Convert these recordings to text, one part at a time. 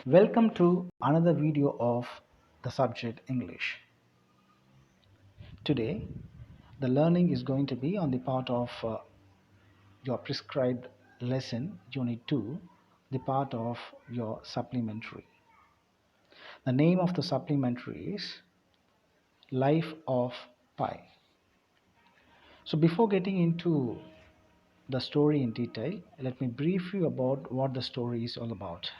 Welcome to another video of the subject English. Today, the learning is going to be on the part of your prescribed lesson, Unit 2, the part of your supplementary. The name of the supplementary is Life of Pi. So, before getting into the story in detail, let me brief you about what the story is all about.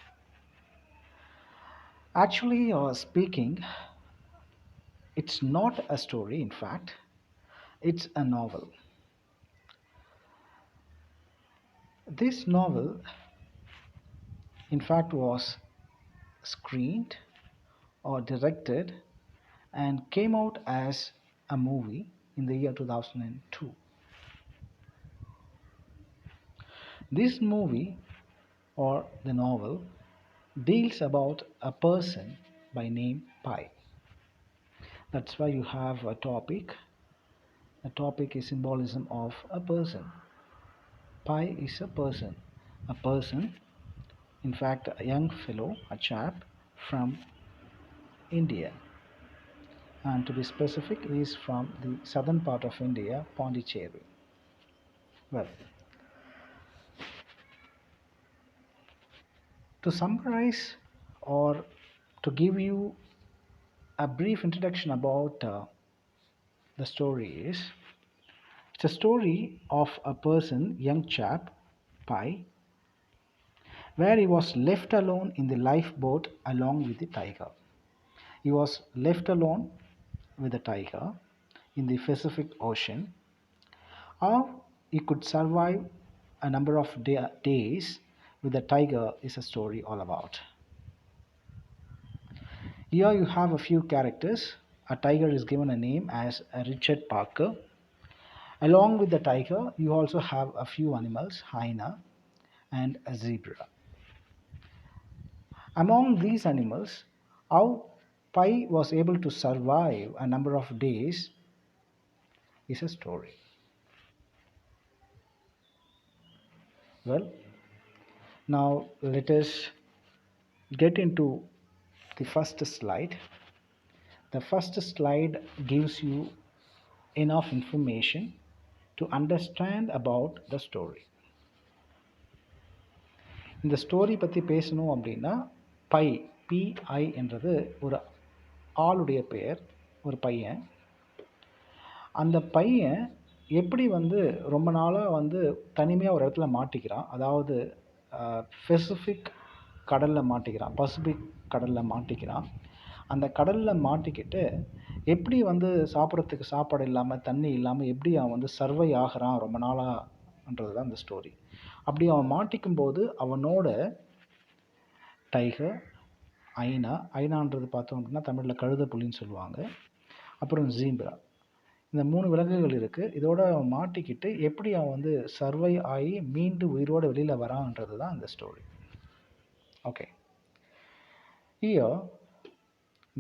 Actually, speaking, it's not a story, in fact, it's a novel. This novel, in fact, was screened or directed and came out as a movie in the year 2002. This movie or the novel deals about a person by name Pi. That's why you have a topic. The topic is symbolism of a person. Pi is a person. A person, in fact, a young fellow, a chap from India. And to be specific, he is from the southern part of India, Pondicherry. Well, to summarize or to give you a brief introduction about the story is, it's a story of a person, young chap, Pi, where he was left alone in the lifeboat along with the tiger. He was left alone with the tiger in the Pacific Ocean. How he could survive a number of days with the tiger is a story all about. Here you have a few characters. A tiger is given a name as Richard Parker. Along with the tiger, you also have a few animals, hyena and a zebra. Among these animals, how Pi was able to survive a number of days is a story. Well, now let us get into the first slide. The first slide gives you enough information to understand about the story. இந்த story பற்றி பேசணும் அப்படின்னா பிஐ என்றது ஒரு ஆளுடைய பெயர், ஒரு பையன். அந்த பையன் எப்படி ரொம்ப நாளாக தனிமையாக ஒரு இடத்துல மாட்டிக்கிறான், அதாவது பசிபிக் கடலில் மாட்டிக்கிறான். அந்த கடலில் மாட்டிக்கிட்டு எப்படி சாப்பிட்றதுக்கு சாப்பாடு இல்லாமல் தண்ணி இல்லாமல் எப்படி அவன் சர்வை ஆகிறான் ரொம்ப நாளாகன்றது தான் இந்த ஸ்டோரி. அப்படி அவன் மாட்டிக்கும் போது அவனோட டைகர், ஐனான்றது பார்த்தோம் அப்படின்னா தமிழில் கழுத புலின்னு சொல்லுவாங்க, அப்புறம் ஜீப்ரா, இந்த 3 விலங்குகள் இருக்குது. இதோட அவன் மாட்டிக்கிட்டு எப்படி அவன் சர்வை ஆகி மீண்டு உயிரோடு வெளியில் வரான்றது தான் இந்த story. Okay, here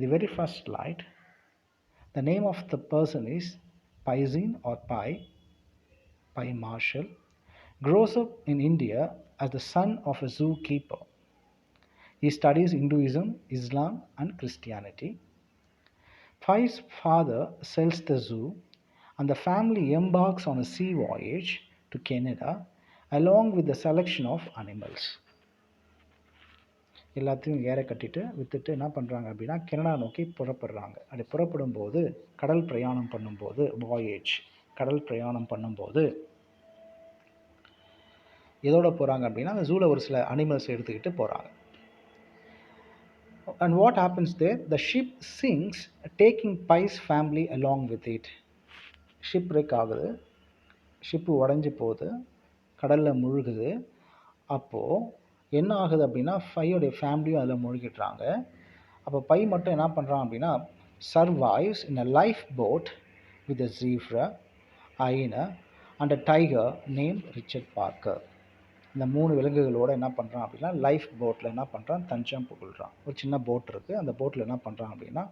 the very first slide, the name of the person is Paisin or Pi Marshall. Grows up in India as the son of a zookeeper. He studies Hinduism, Islam and Christianity. Pai's father sells the zoo and the family embarks on a sea voyage to Canada along with the selection of animals. எல்லாத்தையும் ஏற கட்டிட்டு விற்றுட்டு என்ன பண்ணுறாங்க அப்படின்னா Canada நோக்கி புறப்படுறாங்க. அப்படி புறப்படும் போது கடல் பிரயாணம் பண்ணும்போது எதோட போகிறாங்க அப்படின்னா அந்த ஜூவில் ஒரு சில அனிமல்ஸ் எடுத்துக்கிட்டு போகிறாங்க. And what happens there? The ship sinks, taking Pi's family along with it. Shipwreck ஆகுது, ஷிப்பு உடஞ்சி போகுது, கடலில் முழுகுது. அப்போது என்ன ஆகுது அப்படின்னா பையோடைய ஃபேமிலியும் அதில் முழுகிடுறாங்க. அப்போ பை மட்டும் என்ன பண்ணுறான் அப்படின்னா survives in a lifeboat with a zebra, hyena and a tiger named Richard Parker. இந்த 3 விலங்குகளோடு என்ன பண்ணுறான் அப்படின்னா லைஃப் போட்டில் என்ன பண்ணுறான், தஞ்சம் புகழ்கிறான். ஒரு சின்ன போட் இருக்குது, அந்த போட்டில் என்ன பண்ணுறான் அப்படின்னா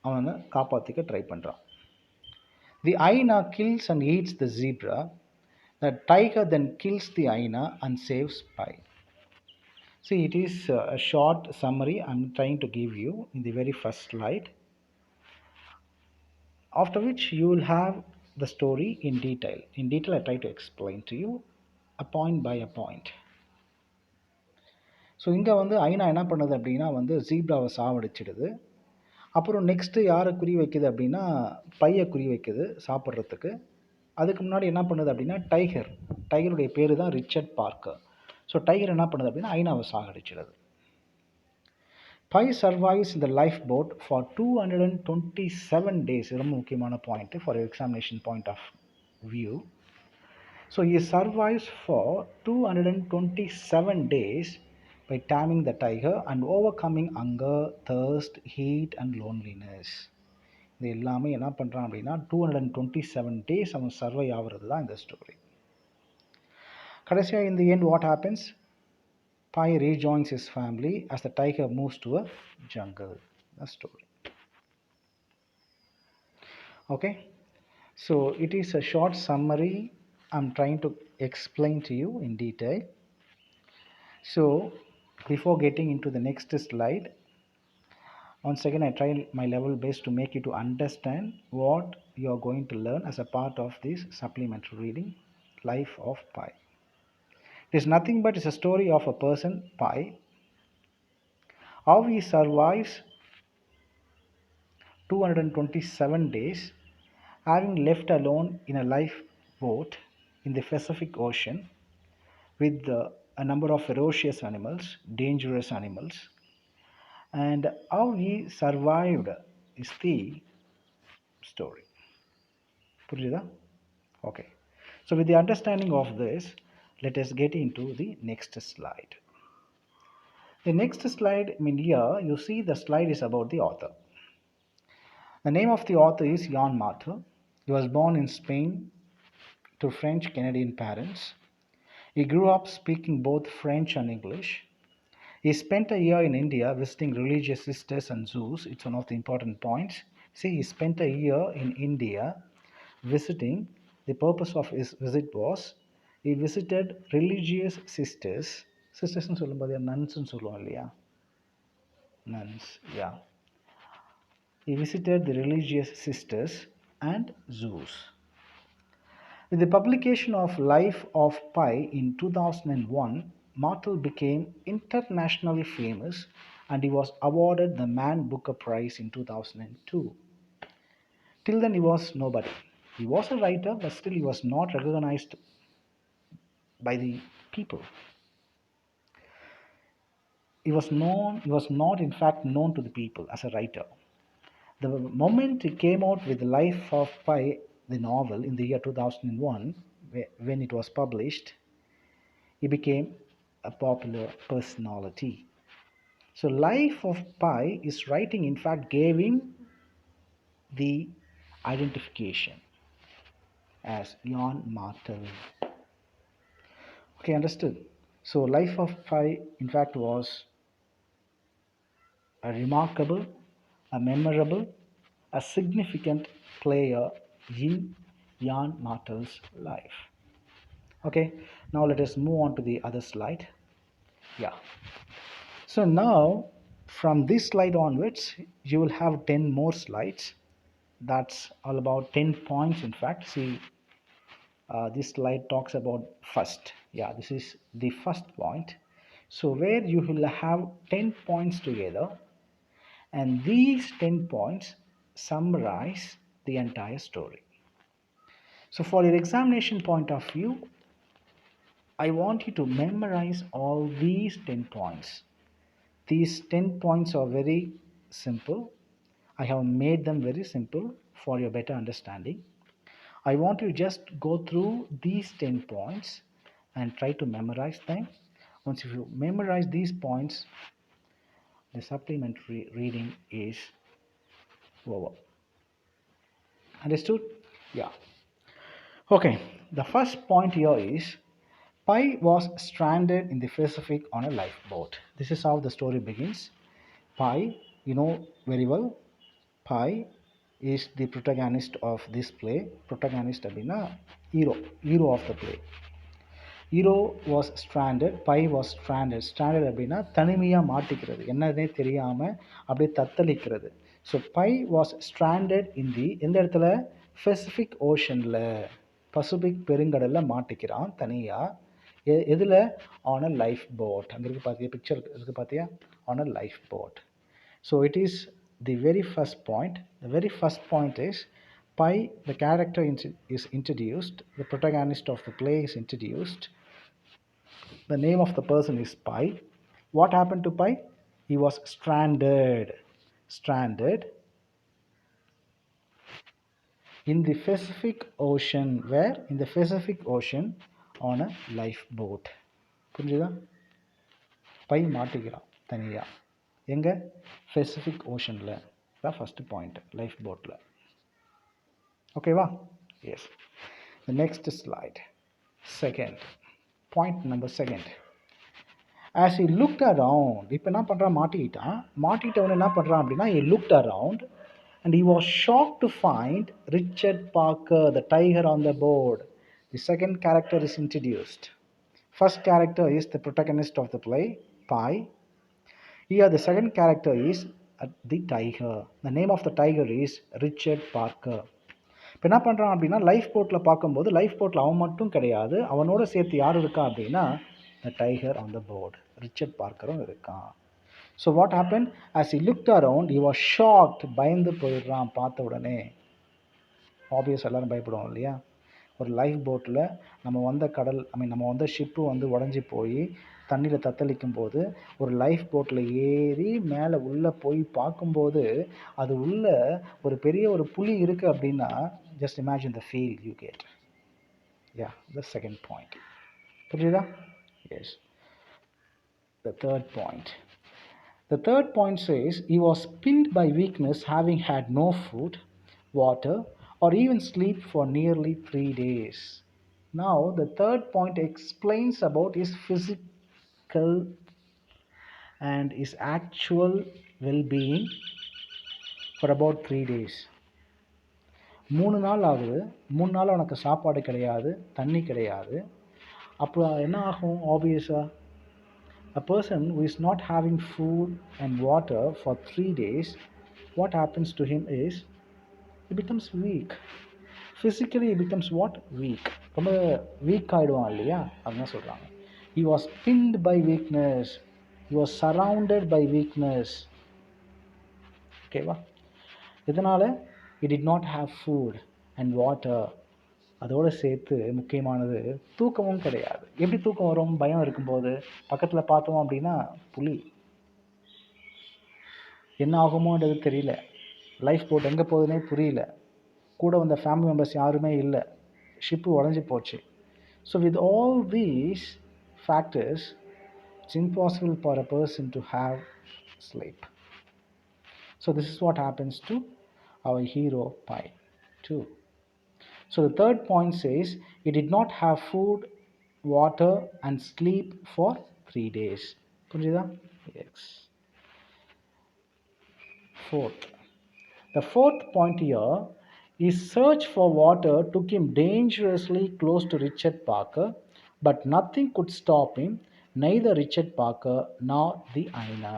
அவனை காப்பாற்றிக்க ட்ரை பண்ணுறான். The hyena kills and eats the zebra. The tiger then kills the hyena and saves Pi. See, it is a short summary I'm trying to give you in the very first slide, after which you will have the story in detail. In detail, I try to explain to you a point by a point. So இங்கே வந்து ஐநா என்ன பண்ணுது அப்படின்னா வந்து ஜீப்ராவை சாவடிச்சிடுது. அப்புறம் next யாரை குறி வைக்குது அப்படின்னா பையை குறி வைக்குது சாப்பிட்றதுக்கு. அதுக்கு முன்னாடி என்ன பண்ணுது அப்படின்னா டைகருடைய பேர் தான் ரிச்சர்ட் பார்க்கர். ஸோ டைகர் என்ன பண்ணுது அப்படின்னா ஐநாவை சாகடிச்சிடுது. பை சர்வைவ்ஸ் இந்த லைஃப் போட் ஃபார் 227 days. ரொம்ப முக்கியமான point for examination point of view. So he survives for 227 days by taming the tiger and overcoming hunger, thirst, heat and loneliness. இது எல்லாமே என்ன பண்ணுறான் அப்படின்னா 227 days அவன் சர்வை ஆகிறது தான் இந்த ஸ்டோரி. கடைசியாக in the end what happens? Pai rejoins his family as the tiger moves to a jungle. The story. Okay, so it is a short summary I'm trying to explain to you in detail. So before getting into the next slide, once again I try my level best to make you to understand what you are going to learn as a part of this supplementary reading, Life of Pai. It is nothing but it's a story of a person, Pai, how he survives 227 days having left alone in a lifeboat in the Pacific Ocean with a number of ferocious animals, dangerous animals, and how he survived is the story. Purjida? Okay. So with the understanding of this, let us get into the next slide. The next slide, here you see the slide is about the author. The name of the author is Jan Martel. He was born in Spain to French Canadian parents. He grew up speaking both French and English. He spent a year in India visiting religious sisters and zoos. It's one of the important points. See, he spent a year in India visiting. The purpose of his visit was he visited religious sisters. Sisters னு சொல்லும்போது nuns னு சொல்லுவோம் இல்லையா? Nuns, yeah. He visited the religious sisters and zoos. With the publication of Life of Pi in 2001, Martel became internationally famous and he was awarded the Man Booker Prize in 2002. Till then he was nobody. He was a writer, but still he was not recognized by the people. He was not in fact known to the people as a writer. The moment he came out with the Life of Pi, the novel, in the year 2001, when it was published, he became a popular personality. So Life of Pi, his writing in fact gave him the identification as Jan Martel. Okay, understood? So Life of Pi in fact was a remarkable, a memorable, a significant player in Jan Martel's life. Okay, now let us move on to the other slide. Yeah. So now from this slide onwards, you will have 10 more slides. That's all about 10 points in fact. See, this slide talks about first. Yeah, this is the first point. So where you will have 10 points together, and these 10 points summarize the entire story. So for your examination point of view, I want you to memorize all these 10 points. These 10 points are very simple. I have made them very simple for your better understanding. I want you to just go through these 10 points and try to memorize them. Once you memorize these points, the supplementary reading is over. Understood? Yeah. Okay, the first point here is Pi was stranded in the Pacific on a lifeboat. This is how the story begins. Pi, you know very well, Pi is the protagonist of this play. Protagonist abina hero of the play. Hero was stranded, Pi was stranded. Stranded அப்படின்னா தனிமையாக மாட்டிக்கிறது, என்னன்னே தெரியாமல் அப்படியே தத்தளிக்கிறது. So Pi was stranded in the எந்த இடத்துல? Pacific ஓஷனில், பசிபிக் பெருங்கடலில் மாட்டிக்கிறான் தனியாக. எதில்? On a life boat. அங்கே இருக்குது பார்த்தியா, பிக்சர் இருக்குது பார்த்தியா, on a life boat. So it is the very first point. The very first point is Pi, the character is introduced, the protagonist of the play is introduced. The name of the person is Pi. What happened to Pi? He was stranded. Stranded in the Pacific Ocean. Where? In the Pacific Ocean on a lifeboat. புரிஞ்சுதா? By மாட்டிக்கிறான் தனியாக. எங்கே? Pacific ஓஷனில். தான் first point, life போட்டில். ஓகேவா? S. The next slide. Second. Point number second. As he looked around, இப்போ என்ன பண்ணுறான்? மாட்டிக்கிட்டவன் என்ன பண்ணுறான் அப்படின்னா, he looked around and he was shocked to find Richard Parker, the tiger on the board. The second character is introduced. First character is the protagonist of the play, Pi. Here the second character is the tiger. The name of the tiger is Richard Parker. இப்போ என்ன பண்ணுறான் அப்படின்னா, life போட்டில் பார்க்கும்போது life போட்டில் அவன் மட்டும் கிடையாது, அவனோட சேர்த்து யார் இருக்கா அப்படின்னா, the tiger on the board, Richard பார்க்கரும் இருக்கான். So what happen? As he looked around he was shocked. பயந்து போயிடுறான் பார்த்த உடனே. ஆப்வியஸ், எல்லோரும் பயப்படுவோம் இல்லையா? ஒரு லைஃப் போட்டில் நம்ம வந்த ஷிப்பு உடஞ்சி போய் தண்ணியில் தத்தளிக்கும் போது, ஒரு லைஃப் போட்டில் ஏறி மேலே உள்ளே போய் பார்க்கும்போது, அது உள்ள ஒரு பெரிய ஒரு புலி இருக்குது அப்படின்னா, just imagine the feel you get. Yeah, the second point. புரியுதா? Yes. The third point. The third point says he was pinned by weakness, having had no food, water, or even sleep for nearly 3 days. Now the third point explains about his physical and his actual well-being for about 3 days. 3 நாள் ஆகுது. 3 நாள் உனக்கு சாப்பாடு கிடையாது, தண்ணி கிடையாது. அப்போ என்ன ஆகும்? ஆப்வியஸாக, a person who is not having food and water for 3 days, what happens to him is he becomes weak. Physically he becomes what? Weak. ரொம்ப வீக் ஆகிடுவான் இல்லையா? அதுதான் சொல்கிறாங்க. He was pinned by weakness. He was surrounded by weakness. ஓகேவா? இதனால் he did not have food and water. அதோடு சேர்த்து முக்கியமானது தூக்கமும் கிடையாது. எப்படி தூக்கம் வரும்? பயம் இருக்கும்போது பக்கத்தில் பார்த்தோம் அப்படின்னா புலி, என்ன ஆகுமோன்றது தெரியல, லைஃப் போட் எங்கே போகுதுன்னே புரியல, கூட வந்த ஃபேமிலி மெம்பர்ஸ் யாருமே இல்லை, ஷிப்பு உடஞ்சி போச்சு. So with all these factors, it's impossible for a person to have sleep. So this is what happens to our hero Pi too. So the third point says he did not have food, water and sleep for 3 days. புரியுதா? Yes. Fourth. The fourth point here is search for water took him dangerously close to Richard Parker, but nothing could stop him, neither Richard Parker nor the Aina.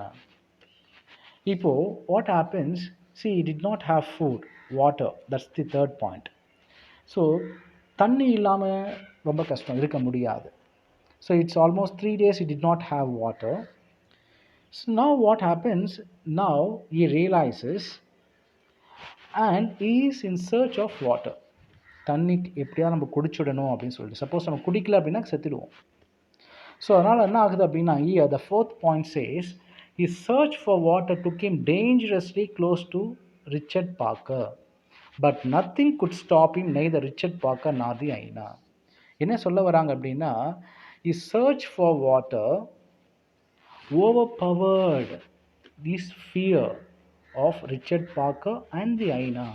இப்போ what happens? See, he did not have food, water. That's the third point. So தண்ணி இல்லாமல் ரொம்ப கஷ்டம், இருக்க முடியாது. So it's almost 3 days he did not have water. So now what happens? Now he realizes and he is in search of water. தண்ணி எப்படியா நம்ம குடிச்சுடணும் அப்படின்னு சொல்லிட்டு, சப்போஸ் நம்ம குடிக்கல அப்படின்னா செத்துடுவோம். ஸோ அதனால் என்ன ஆகுது அப்படின்னா, here the fourth point says his search for water took him dangerously close to Richard Parker, but nothing could stop him, neither Richard Parker nor the Aina. என்ன சொல்ல வராங்க அப்படின்னா, his search for water overpowered this fear of Richard Parker and the Aina.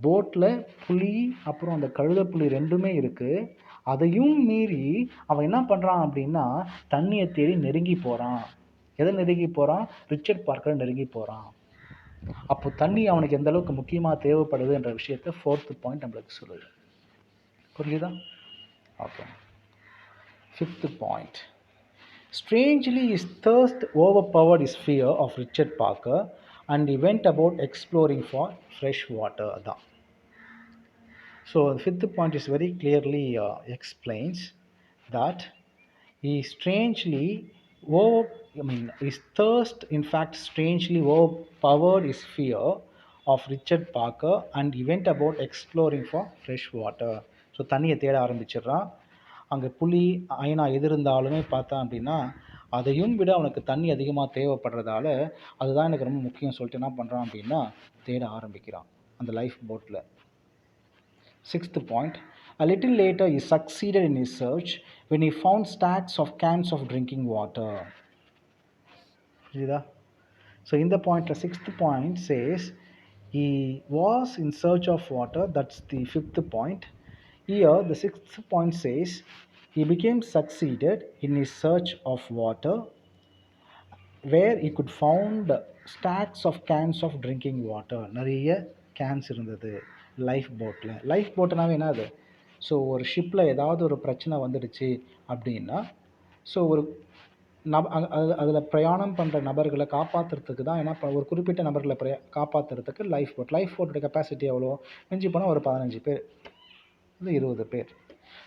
போட்டில் புலி அப்புறம் அந்த கழுதைப்புலி ரெண்டுமே இருக்குது. அதையும் மீறி அவன் என்ன பண்ணுறான் அப்படின்னா, தண்ணியை தேடி நெருங்கி போகிறான். எதை நெருங்கி போகிறான்? ரிச்சர்ட் பார்க்கரை நெருங்கி போகிறான். அப்போ தண்ணி அவனுக்கு எந்த அளவுக்கு முக்கியமாக தேவைப்படுதுன்ற விஷயத்தை ஃபோர்த்து பாயிண்ட் நம்மளுக்கு சொல்லுது. புரியுதா? Okay. Fifth point. Strangely, his thirst overpowered his fear of Richard Parker and he went about exploring for fresh water. So, the fifth point is very clearly explains that he strangely his thirst, in fact, strangely overpowered his fear of Richard Parker and he went about exploring for fresh water. So தண்ணியை தேட ஆரம்பிச்சிடுறான். அங்கே புலி ஐனா எது இருந்தாலுமே பார்த்தான் அப்படின்னா அதையும் விட அவனுக்கு தண்ணி அதிகமாக தேவைப்படுறதால அதுதான் எனக்கு ரொம்ப முக்கியம் சொல்லிட்டு என்ன பண்ணுறான் அப்படின்னா தேட ஆரம்பிக்கிறான் அந்த லைஃப் போட்டில். Sixth point. A little later, he succeeded in his search when he found stacks of cans of drinking water. So, in the point, the sixth point says he was in search of water. That's the fifth point. Here, the sixth point says he became succeeded in his search of water where he could found stacks of cans of drinking water. நிறைய Cannes இருந்தது life போட்டில். Life போட்டுனாவே என்னது, so ஒரு ஷிப்பில் ஏதாவது ஒரு பிரச்சனை வந்துடுச்சு அப்படின்னா ஸோ ஒரு அதில் பிரயாணம் பண்ணுற நபர்களை காப்பாற்றுறதுக்கு தான் என்ன ஒரு குறிப்பிட்ட நபர்களை காப்பாற்றுறதுக்கு லைஃப் போட். லைஃப் போட்டோட கெப்பாசிட்டி எவ்வளோ, மிஞ்சி போனால் ஒரு 15 பேர், இல்லை 20 பேர்.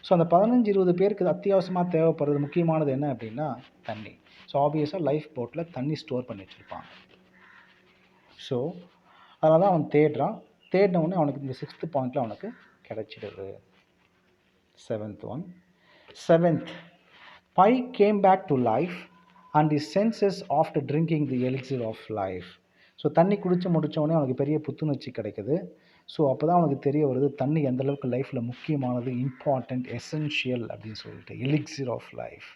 ஸோ அந்த 15-20 பேருக்கு அத்தியாவசியமாக தேவைப்படுறது முக்கியமானது என்ன அப்படின்னா தண்ணி. ஸோ ஆப்வியஸாக லைஃப் போட்டில் தண்ணி ஸ்டோர் பண்ணி வச்சுருப்பாங்க. ஸோ அதனால தான் அவன் தேடின உடனே அவனுக்கு இந்த சிக்ஸ்த் பாயிண்டில் அவனுக்கு கிடைச்சிடுது. Seventh one. Seventh, Pi came back to life and his senses after drinking the elixir of life. So தண்ணி குடித்து முடித்தவொடனே அவனுக்கு பெரிய புத்துணர்ச்சி கிடைக்குது. ஸோ அப்போ தான் அவனுக்கு தெரிய வருது தண்ணி எந்தளவுக்கு லைஃப்பில் முக்கியமானது, இம்பார்ட்டண்ட், எசென்ஷியல் அப்படின்னு சொல்லிட்டு. எலிக்சிர் ஆஃப் லைஃப்,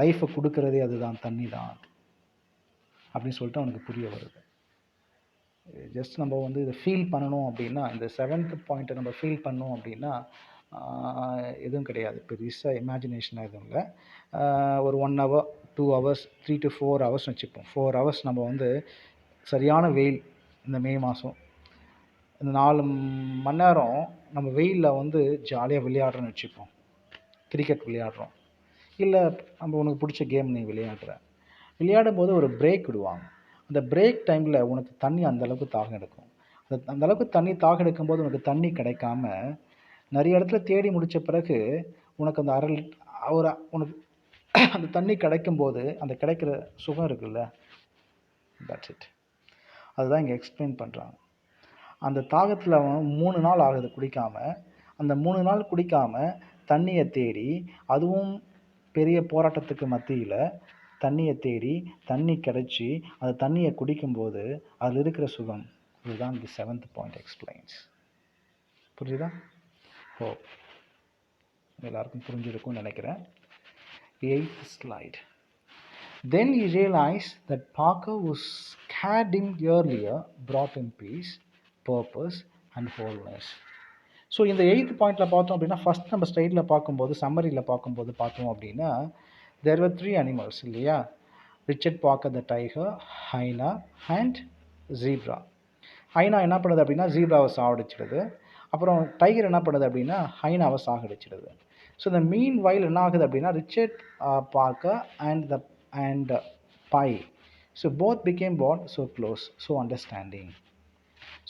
லைஃப்பை கொடுக்கறதே அதுதான், தண்ணி தான் அப்படின்னு சொல்லிட்டு அவனுக்கு புரிய வருது. ஜஸ்ட் நம்ம வந்து இதை ஃபீல் பண்ணணும் அப்படின்னா, இந்த செவன்த் பாயிண்ட்டை நம்ம ஃபீல் பண்ணோம் அப்படின்னா எதுவும் கிடையாது, பெருசாக இமேஜினேஷனாக எதுவும் இல்லை. ஒரு 1 hour 2 hours 3 to 4 hours வச்சுப்போம். 4 hours நம்ம வந்து சரியான வெயில், இந்த மே மாதம் இந்த 4 மணி நேரம் நம்ம வெயிலில் வந்து ஜாலியாக விளையாடுறோன்னு வச்சுப்போம். கிரிக்கெட் விளையாடுறோம், இல்லை நம்ம உனக்கு பிடிச்ச கேம் நீ விளையாடும் போது ஒரு பிரேக் விடுவாங்க. அந்த பிரேக் டைமில் உனக்கு தண்ணி அந்தளவுக்கு தாகம் எடுக்கும். அந்தளவுக்கு தண்ணி தாகம் எடுக்கும்போது உனக்கு தண்ணி கிடைக்காம நிறைய இடத்துல தேடி முடித்த பிறகு உனக்கு அந்த உனக்கு அந்த தண்ணி கிடைக்கும்போது அந்த கிடைக்கிற சுகம் இருக்குல்ல, தட்ஸ் இட். அதுதான் இங்கே எக்ஸ்பிளைன் பண்ணுறாங்க. அந்த தாகத்தில் அவன் 3 நாள் ஆகுது குடிக்காமல். அந்த 3 நாள் குடிக்காமல் தண்ணியை தேடி, அதுவும் பெரிய போராட்டத்துக்கு மத்தியில் தண்ணியை தேடி தண்ணி கிடச்சி அந்த தண்ணியை குடிக்கும்போது அதில் இருக்கிற சுகம், இதுதான் தி செவன்த் பாயிண்ட் எக்ஸ்பிளைன்ஸ். புரியுதா? ஓ, எல்லாருக்கும் புரிஞ்சிருக்கும்னு நினைக்கிறேன். 8th slide. Then he realized that Parker who scared him earlier brought him peace, purpose and wholeness. So இந்த 8th பாயிண்டில் பார்த்தோம் அப்படின்னா, ஃபஸ்ட் நம்ம ஸ்லைடில் பார்க்கும்போது, சம்மரியில் பார்க்கும்போது பார்த்தோம் அப்படின்னா, there were 3 animals இல்லையா? Richard Parker the tiger, hyena and zebra. Hyena என்ன பண்ணுது அப்படின்னா ஜீப்ராவை சாகடிச்சிடுது. அப்புறம் டைகர் என்ன பண்ணுது அப்படின்னா ஹைனாவை சாகடிச்சிடுது. ஸோ இந்த மீன் வயல் என்ன ஆகுது அப்படின்னா Richard Parker and Pi, so both became what, so close, so understanding.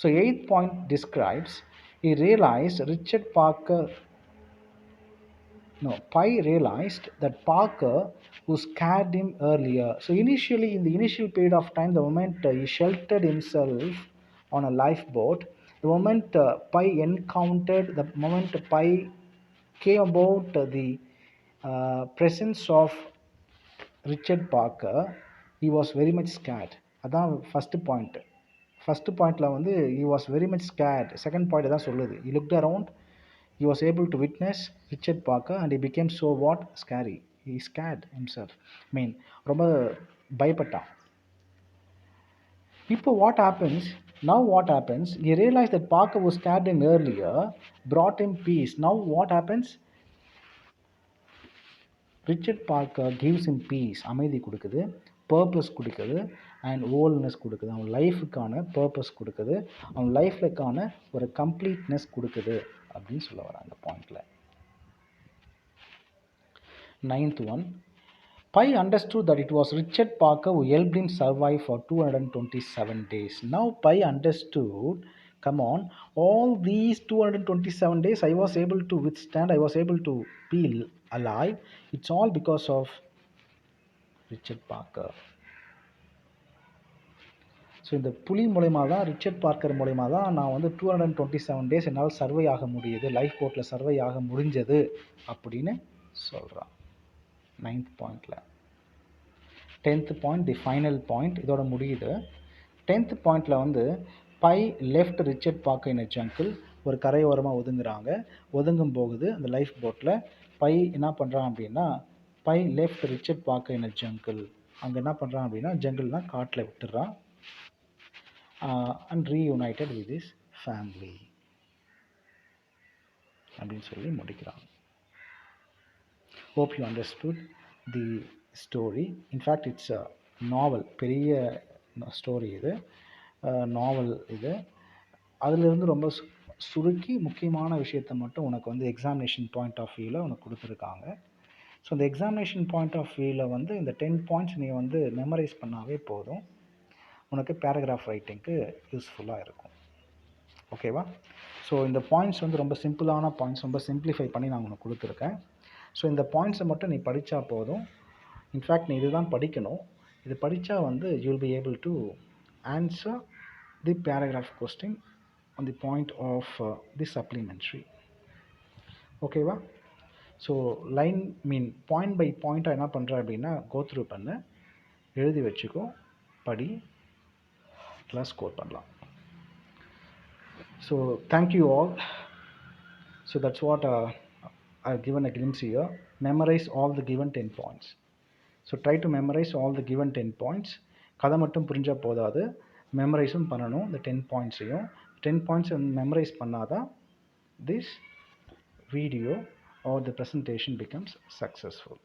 So 8th point describes he realized Richard Parker Pi realized that Parker who scared him earlier. So initially, in the initial period of time, the moment he sheltered himself on a lifeboat, the moment Pi encountered, the moment Pi came about the presence of Richard Parker, he was very much scared. அதான் first point. First பாயிண்டில் வந்து he was very much scared. Second point தான் சொல்லுது, he looked around, he was able to witness Richard Parker and he became so what, scary. He scared himself. ரொம்ப பயப்பட்டான். இப்போ what happens, now what happens, he realized that Parker who scared him earlier brought him peace. Now what happens, Richard Parker gives him peace, அமைதி கொடுக்குது, purpose கொடுக்குது and wholeness கொடுக்குது. அவன் லைஃபுக்கான purpose கொடுக்குது, அவன் லைஃப்லுக்கான ஒரு கம்ப்ளீட்னஸ் கொடுக்குது அப்படின்னு சொல்ல வரான் அந்த பாயிண்டில். Ninth one, Pi understood that it was Richard Parker who helped him survive for 227 days. Now Pi understood, come on, all these 227 days I was able to withstand, I was able to be alive. It's all because of Richard Parker. So இந்த புலி மூலயமா தான், Richard Parker மூலயமா தான் நான் வந்து 227 days என்னால் சர்வை ஆக முடியுது, லைஃப் போட்டில் சர்வை ஆக முடிஞ்சது அப்படின்னு சொல்கிறான் 9th பாயிண்டில். 10th point, the final point, இதோட முடியுது. 10th பாயிண்டில் வந்து Pi left Richard Parker in jungle, ஒரு கரையோரமாக ஒதுங்குறாங்க. ஒதுங்கும் போகுது அந்த லைஃப் போட்டில் பை என்ன பண்ணுறான் அப்படின்னா, Pi left Richard Parker in jungle, அங்கே என்ன பண்ணுறான் அப்படின்னா ஜங்கிள்னால் காட்டில் விட்டுறான். And reunited with his family அப்படின்னு சொல்லி முடிக்கிறான். Hope you understood the story. In fact, it's a novel, பெரிய ஸ்டோரி இது, நாவல் இது. அதிலிருந்து ரொம்ப சுருக்கி முக்கியமான விஷயத்தை மட்டும் உனக்கு வந்து எக்ஸாமினேஷன் பாயிண்ட் ஆஃப் வியூவில் உனக்கு கொடுத்துருக்காங்க. ஸோ இந்த எக்ஸாமினேஷன் பாயிண்ட் ஆஃப் வியூவில் வந்து இந்த 10 பாயிண்ட்ஸ் நீ வந்து மெமரைஸ் பண்ணாவே போதும், உனக்கு பேராகிராஃப் ரைட்டிங்க்கு யூஸ்ஃபுல்லாக இருக்கும். ஓகேவா? ஸோ இந்த பாயிண்ட்ஸ் வந்து ரொம்ப சிம்பிளான பாயிண்ட்ஸ், ரொம்ப சிம்பிளிஃபை பண்ணி நான் உனக்கு கொடுத்துருக்கேன். ஸோ இந்த பாயிண்ட்ஸை மட்டும் நீ படித்தா போதும். இன்ஃபேக்ட் நீ இதுதான் படிக்கணும். இது படித்தா வந்து you will be able to answer the paragraph question on the point of the supplementary. ஓகேவா? ஸோ லைன் பாயிண்ட் பை பாயிண்ட்டாக என்ன பண்ணுற அப்படின்னா கோத்ரூ பண்ணு, எழுதி வச்சுக்கோ, படி, கிளாஸ் ஸ்கோர் பண்ணலாம். So thank you all. So that's what I've given a glimpse here. Memorize all the given 10 points. So try to memorize all the given 10 points. கதை மட்டும் புரிஞ்சால் போதாது, மெமரைஸும் பண்ணணும். இந்த 10 பாயிண்ட்ஸையும் 10 பாயிண்ட்ஸ் மெமரைஸ் பண்ணாதான் this video or the presentation becomes successful.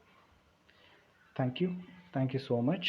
Thank you so much.